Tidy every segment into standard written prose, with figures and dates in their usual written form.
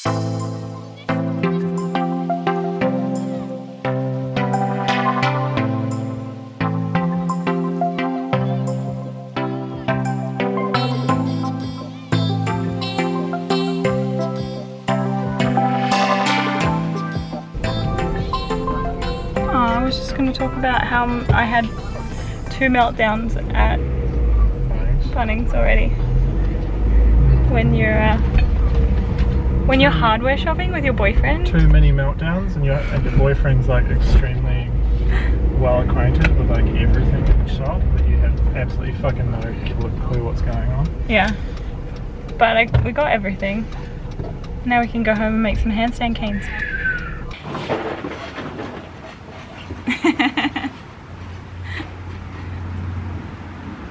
I was just going to talk about how I had 2 meltdowns at Bunnings already. When you're hardware shopping with your boyfriend. Too many meltdowns, and your boyfriend's like extremely well acquainted with like everything in the shop, but you have absolutely fucking no clue what's going on. Yeah, but we got everything. Now we can go home and make some handstand canes.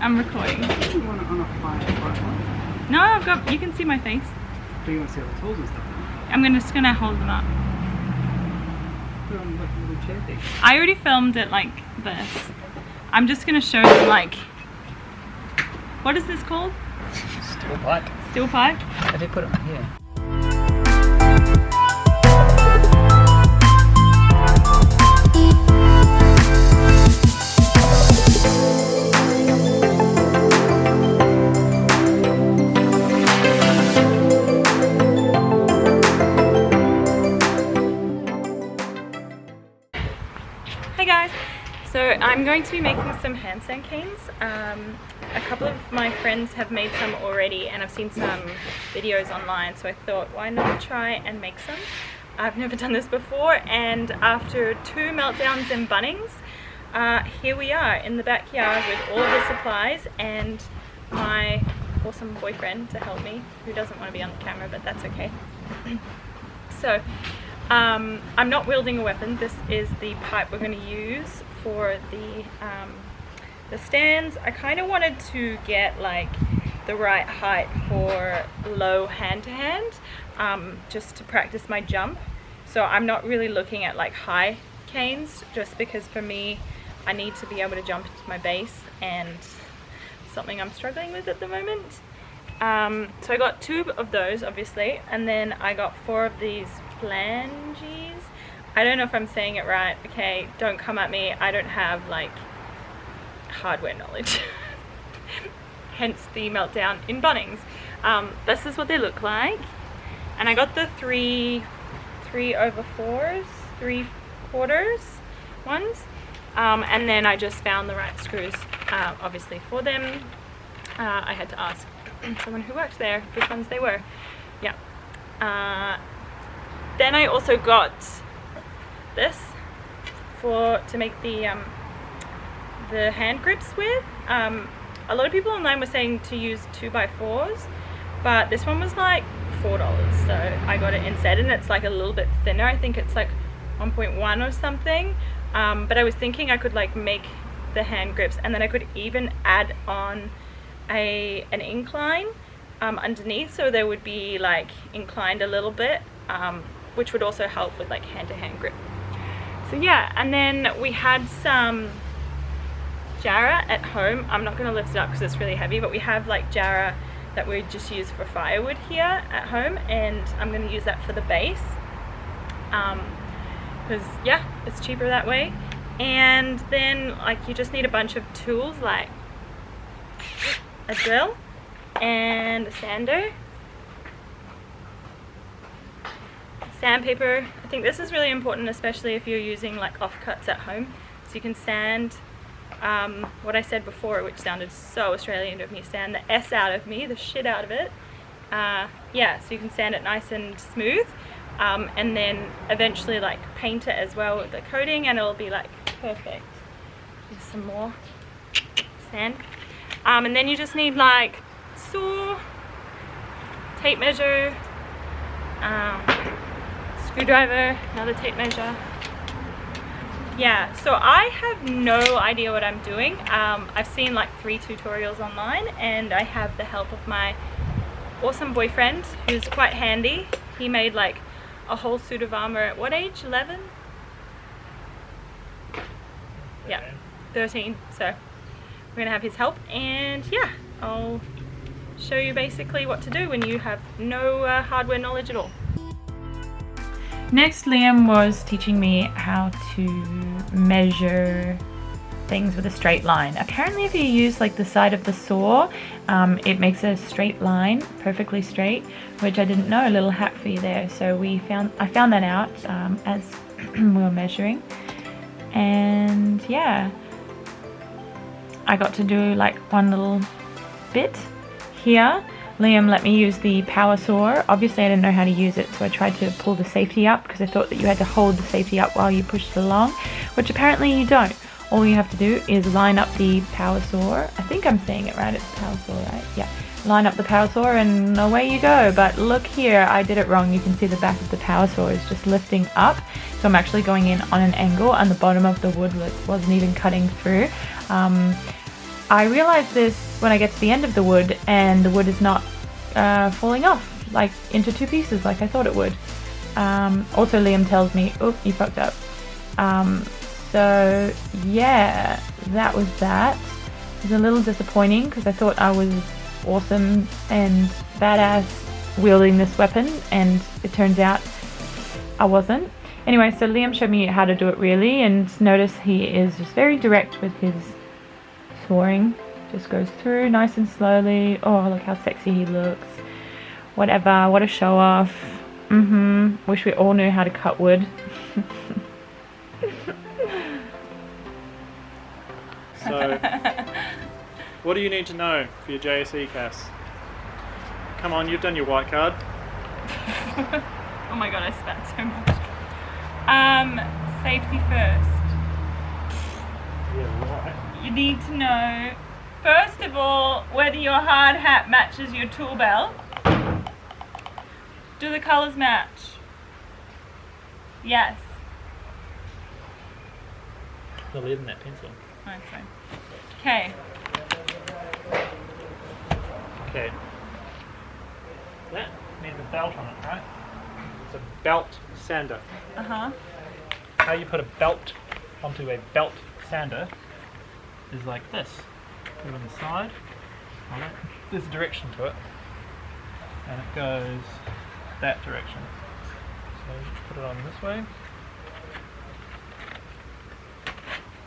I'm recording. You want it on a high. No, I've got. You can see my face. Do you want to see all the tools and stuff? I'm just gonna hold them up. Put on like a little chair thing. I already filmed it like this. I'm just gonna show them like. What is this called? Steel pipe. Steel pipe. I did put it on here. Hey guys, so I'm going to be making some handstand canes. A couple of my friends have made some already and I've seen some videos online, so I thought why not try and make some. I've never done this before, and after 2 meltdowns in Bunnings, here we are in the backyard with all of the supplies and my awesome boyfriend to help me, who doesn't want to be on the camera, but that's okay. So I'm not wielding a weapon. This is the pipe we're going to use for the stands. I kind of wanted to get like the right height for low hand-to-hand, just to practice my jump. So I'm not really looking at like high canes, just because for me I need to be able to jump into my base, and something I'm struggling with at the moment. So I got 2 of those obviously, and then I got 4 of these flanges. I don't know if I'm saying it right, okay, don't come at me, I don't have like hardware knowledge. Hence the meltdown in Bunnings. This is what they look like, and I got the 3/4s, 3/4 ones, and then I just found the right screws obviously for them. I had to ask someone who worked there which ones they were. Yeah. Then I also got this to make the hand grips with. A lot of people online were saying to use 2x4s, but this one was like $4, so I got it instead, and it's like a little bit thinner. I think it's like 1.1 or something, but I was thinking I could like make the hand grips, and then I could even add on an incline underneath, so they would be like inclined a little bit, which would also help with like hand-to-hand grip. So yeah, and then we had some Jarrah at home. I'm not going to lift it up because it's really heavy, but we have like Jarrah that we just use for firewood here at home, and I'm going to use that for the base, because yeah, it's cheaper that way. And then like you just need a bunch of tools like a drill and a sander, sandpaper. I think this is really important, especially if you're using like offcuts at home, so you can sand what I said before, which sounded so Australian of me, sand the S out of me, the shit out of it. Yeah, so you can sand it nice and smooth, and then eventually like paint it as well with the coating, and it'll be like perfect. Here's some more sand. And then you just need like saw, tape measure, screwdriver, another tape measure. Yeah, so I have no idea what I'm doing. I've seen like 3 tutorials online, and I have the help of my awesome boyfriend who's quite handy. He made like a whole suit of armor at what age? 11? Yeah, 13. So we're gonna have his help, and yeah, I'll show you basically what to do when you have no hardware knowledge at all. Next, Liam was teaching me how to measure things with a straight line. Apparently if you use like the side of the saw, it makes a straight line, perfectly straight, which I didn't know. A little hack for you there. So I found that out as we were measuring, and yeah, I got to do like one little bit here. Liam let me use the power saw. Obviously I didn't know how to use it, so I tried to pull the safety up because I thought that you had to hold the safety up while you pushed it along, which apparently you don't. All you have to do is line up the power saw. I think I'm saying it right, it's power saw, right? Yeah. Line up the power saw and away you go. But look here, I did it wrong. You can see the back of the power saw is just lifting up. So I'm actually going in on an angle and the bottom of the wood wasn't even cutting through. I realized this when I get to the end of the wood and the wood is not falling off like into two pieces like I thought it would. Also Liam tells me, oh, you fucked up. So yeah, that was that. It was a little disappointing because I thought I was awesome and badass wielding this weapon, and it turns out I wasn't. Anyway, so Liam showed me how to do it really, and notice he is just very direct with his sawing. Just goes through nice and slowly. Oh, look how sexy he looks. Whatever, what a show off. Wish we all knew how to cut wood. So, what do you need to know for your JSE, Cass? Come on, you've done your white card. Oh my god, I spat so much. Safety first. Yeah, right. You need to know, first of all, whether your hard hat matches your tool belt. Do the colours match? Yes. The lead in that pencil. Okay. Okay. Okay. That needs a belt on it, right? It's a belt sander. Uh-huh. How you put a belt onto a belt sander is like this. Put it on the side. There's a direction to it. And it goes that direction. So you put it on this way.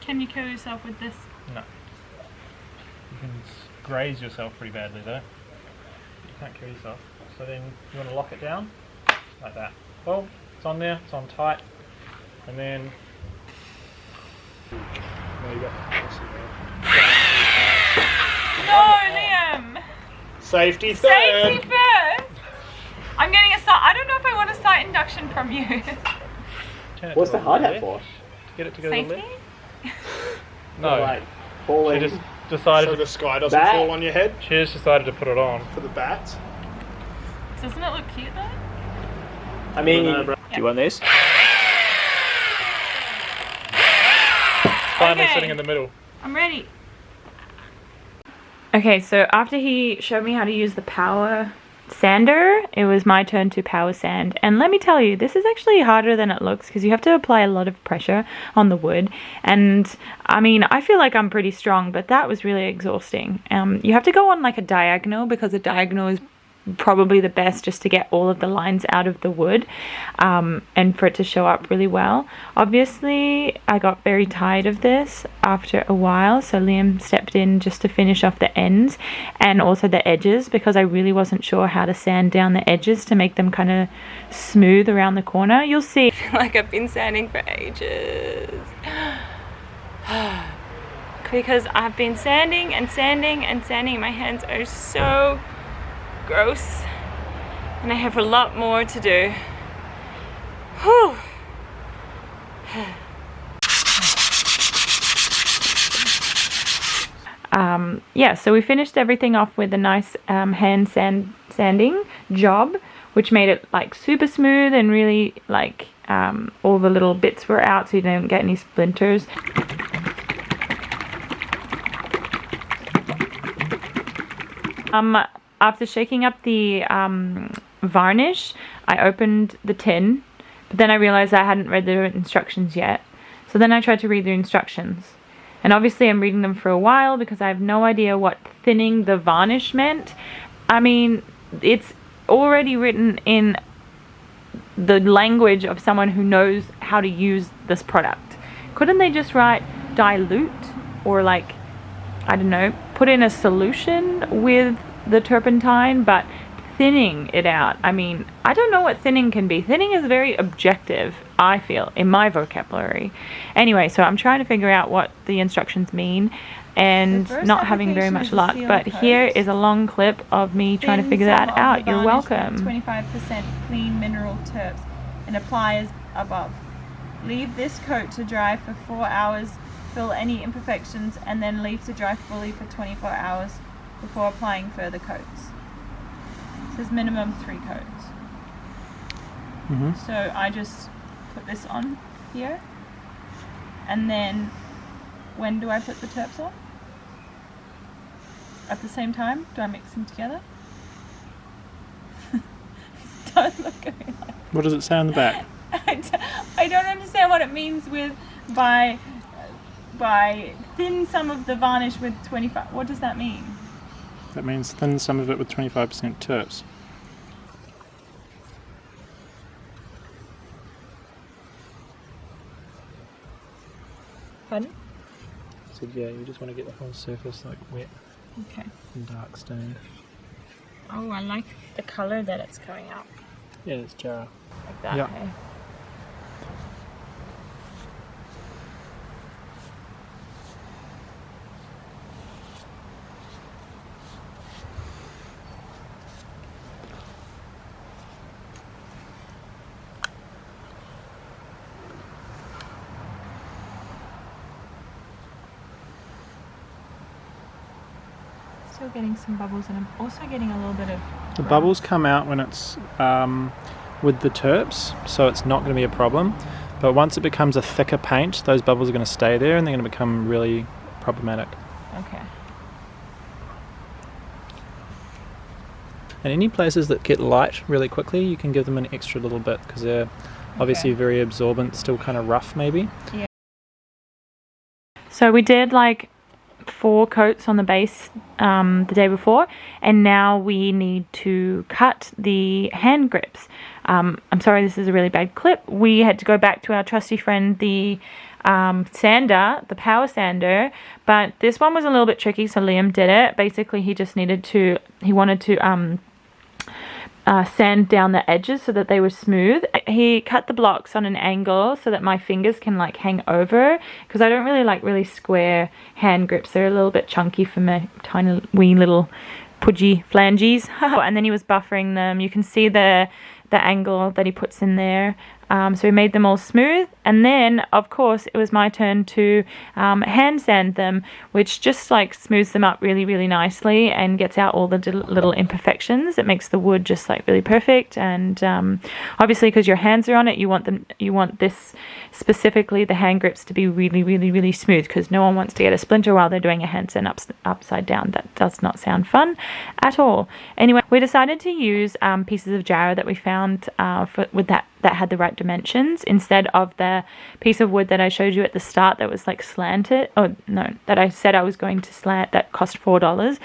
Can you kill yourself with this? No. You can graze yourself pretty badly though. You can't kill yourself. So then you want to lock it down like that. Well, it's on there, it's on tight. And then there you go. No, Liam! Safety third! Safety first! I'm getting a sight. I don't know if I want a sight induction from you. What's the hard hat for? To get it to go to the Safety? left. No. Like, She falling. just decided So the sky doesn't Bat. fall on your head she just decided to put it on. for the bats. Doesn't it look cute though? I mean, No, bro. do you want this? Finally Okay. sitting in the middle. I'm ready. Okay, so after he showed me how to use the power sander, it was my turn to power sand. And let me tell you, this is actually harder than it looks because you have to apply a lot of pressure on the wood. And I mean, I feel like I'm pretty strong, but that was really exhausting. You have to go on like a diagonal because a diagonal is probably the best just to get all of the lines out of the wood and for it to show up really well. Obviously I got very tired of this after a while, so Liam stepped in just to finish off the ends and also the edges because I really wasn't sure how to sand down the edges to make them kind of smooth around the corner. You'll see. I feel like I've been sanding for ages because I've been sanding and sanding and sanding. My hands are so gross and I have a lot more to do. Whew. Yeah, so we finished everything off with a nice hand sanding job, which made it like super smooth and really like all the little bits were out so you don't get any splinters. After shaking up the varnish, I opened the tin, but then I realized I hadn't read the instructions yet. So then I tried to read the instructions. And obviously I'm reading them for a while because I have no idea what thinning the varnish meant. I mean, it's already written in the language of someone who knows how to use this product. Couldn't they just write dilute, or like, I don't know, put in a solution with the turpentine, but thinning it out? I mean, I don't know what thinning can be. Thinning is very objective, I feel, in my vocabulary. Anyway, so I'm trying to figure out what the instructions mean, and not having very much luck. But here is a long clip of me trying to figure that out. You're welcome. 25% clean mineral terps and apply as above. Leave this coat to dry for 4 hours, fill any imperfections, and then leave to dry fully for 24 hours before applying further coats. It says minimum 3 coats. So I just put this on here, and then when do I put the terps on? At the same time? Do I mix them together? Don't look at me like What does it say on the back? I don't understand what it means with by thin some of the varnish with 25. What does that mean? That means thin some of it with 25% terps. Pardon? So yeah, you just want to get the whole surface like wet Okay. and dark stained. Oh, I like the color that it's coming out. Yeah, it's Jarrah. Like that, Yeah. hey? Still getting some bubbles, and I'm also getting a little bit of The bubbles come out when it's with the terps, so it's not going to be a problem. But once it becomes a thicker paint, those bubbles are going to stay there and they're going to become really problematic. Okay. And any places that get light really quickly, you can give them an extra little bit because they're obviously very absorbent, still kind of rough maybe. Yeah. So we did like 4 coats on the base the day before, and now we need to cut the hand grips. I'm sorry, this is a really bad clip. We had to go back to our trusty friend, the sander, the power sander, but this one was a little bit tricky, so Liam did it. Basically, he wanted to sand down the edges so that they were smooth. He cut the blocks on an angle so that my fingers can like hang over, because I don't really like really square hand grips. They're a little bit chunky for my tiny wee little pudgy flanges. And then he was buffering them. You can see the angle that he puts in there. So we made them all smooth, and then of course it was my turn to hand sand them, which just like smooths them up really, really nicely and gets out all the little imperfections. It makes the wood just like really perfect. And obviously, because your hands are on it, you want this specifically, the hand grips, to be really, really, really smooth, because no one wants to get a splinter while they're doing a handstand upside down. That does not sound fun at all. Anyway, we decided to use pieces of Jarrah that we found that had the right dimensions, instead of the piece of wood that I showed you at the start that was like slanted. Oh no, that I said I was going to slant, that cost $4.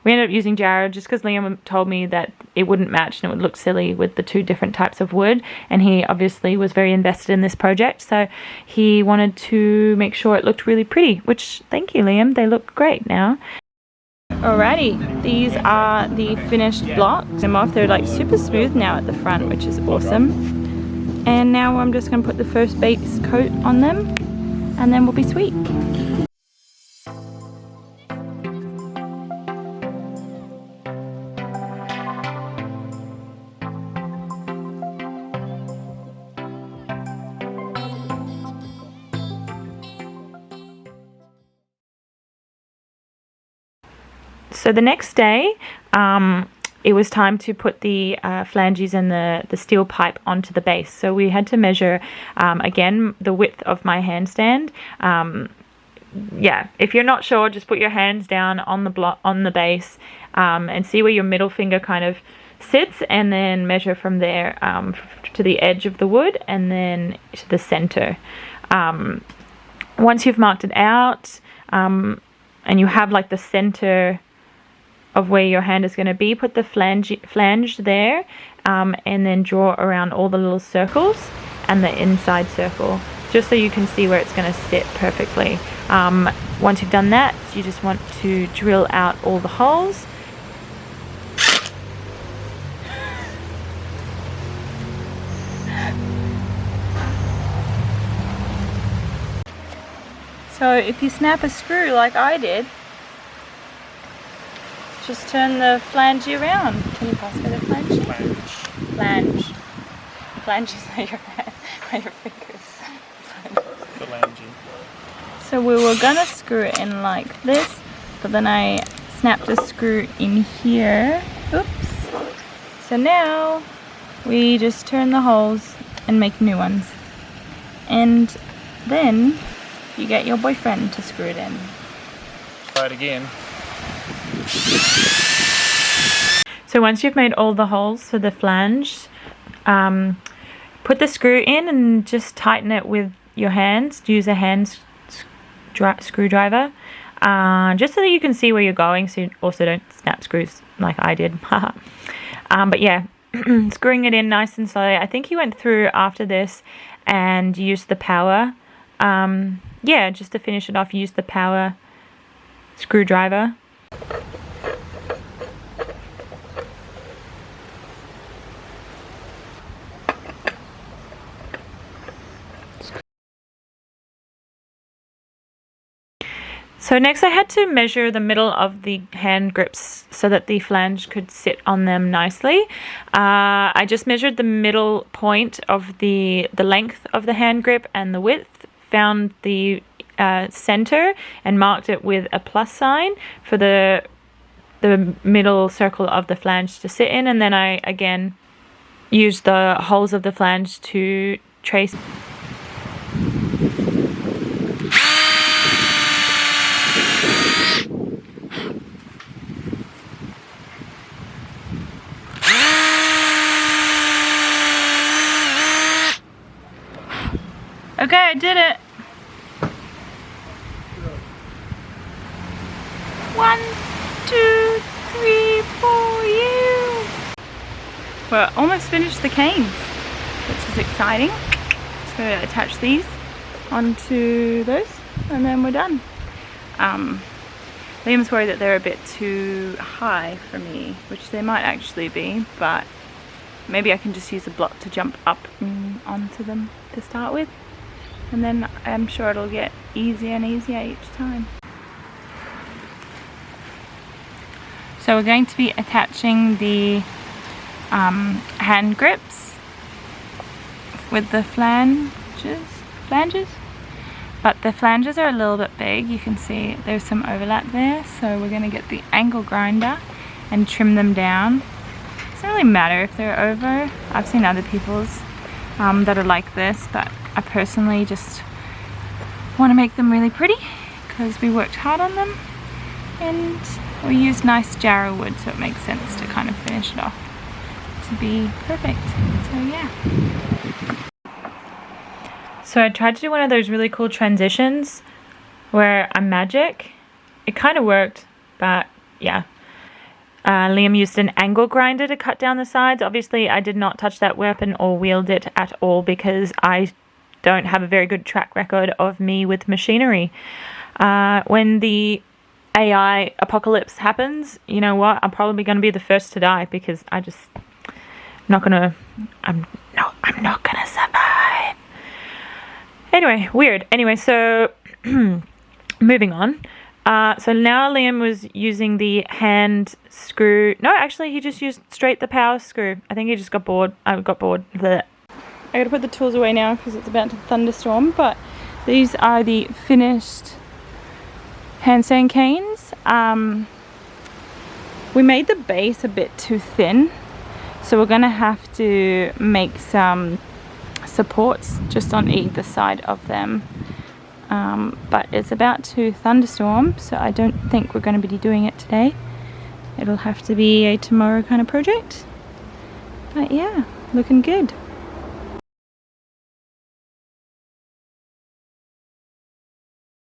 We ended up using Jarrah just because Liam told me that it wouldn't match and it would look silly with the 2 different types of wood, and he obviously was very invested in this project, so he wanted to make sure it looked really pretty, which, thank you Liam, they look great now. Alrighty, these are the finished blocks. I'm off, they're like super smooth now at the front, which is awesome. And now I'm just going to put the first base coat on them, and then we'll be sweet. So the next day, it was time to put the flanges and the steel pipe onto the base. So we had to measure, again, the width of my handstand. Yeah, if you're not sure, just put your hands down on the base and see where your middle finger kind of sits, and then measure from there to the edge of the wood and then to the center. Once you've marked it out and you have like the center of where your hand is going to be, put the flange there, and then draw around all the little circles and the inside circle, just so you can see where it's going to sit perfectly. Once you've done that, you just want to drill out all the holes. So if you snap a screw like I did, just turn the flange around. Can you pass me the flange? Flange. Flanges are your fingers. Phalange. So we were gonna screw it in like this, but then I snapped a screw in here. Oops. So now we just turn the holes and make new ones. And then you get your boyfriend to screw it in. Try it again. So once you've made all the holes for the flange, put the screw in and just tighten it with your hands. Use a hand screwdriver, just so that you can see where you're going, so you also don't snap screws like I did. But yeah, screwing it in nice and slowly. I think he went through after this and used the power. Yeah, just to finish it off, use the power screwdriver. So next I had to measure the middle of the hand grips so that the flange could sit on them nicely. I just measured the middle point of the length of the hand grip and the width, found the center and marked it with a plus sign for the middle circle of the flange to sit in, and then I again used the holes of the flange to trace. Okay, I did it. 1, 2, 3, 4, you. We're almost finished the canes, which is exciting. Just going to attach these onto those and then we're done. Liam's worried that they're a bit too high for me, which they might actually be, but maybe I can just use a block to jump up onto them to start with. And then I'm sure it'll get easier and easier each time. So we're going to be attaching the hand grips with the flanges. But the flanges are a little bit big. You can see there's some overlap there. So we're going to get the angle grinder and trim them down. It doesn't really matter if they're over. I've seen other people's that are like this, but I personally just want to make them really pretty because we worked hard on them and we used nice Jarrah wood, so it makes sense to kind of finish it off to be perfect. So yeah. So I tried to do one of those really cool transitions where I'm magic. It kind of worked, but yeah. Liam used an angle grinder to cut down the sides. Obviously I did not touch that weapon or wield it at all because I don't have a very good track record of me with machinery. When the AI apocalypse happens, you know what? I'm probably going to be the first to die because I'm not gonna survive. Anyway, weird. Anyway, so moving on. So now Liam was using the hand screw. No, actually he just used straight the power screw. I think he just got bored. I got bored with it. I gotta put the tools away now because it's about to thunderstorm, but these are the finished handstand canes. We made the base a bit too thin, so we're gonna have to make some supports just on either side of them. But it's about to thunderstorm, so I don't think we're going to be doing it today. It'll have to be a tomorrow kind of project. But yeah, looking good.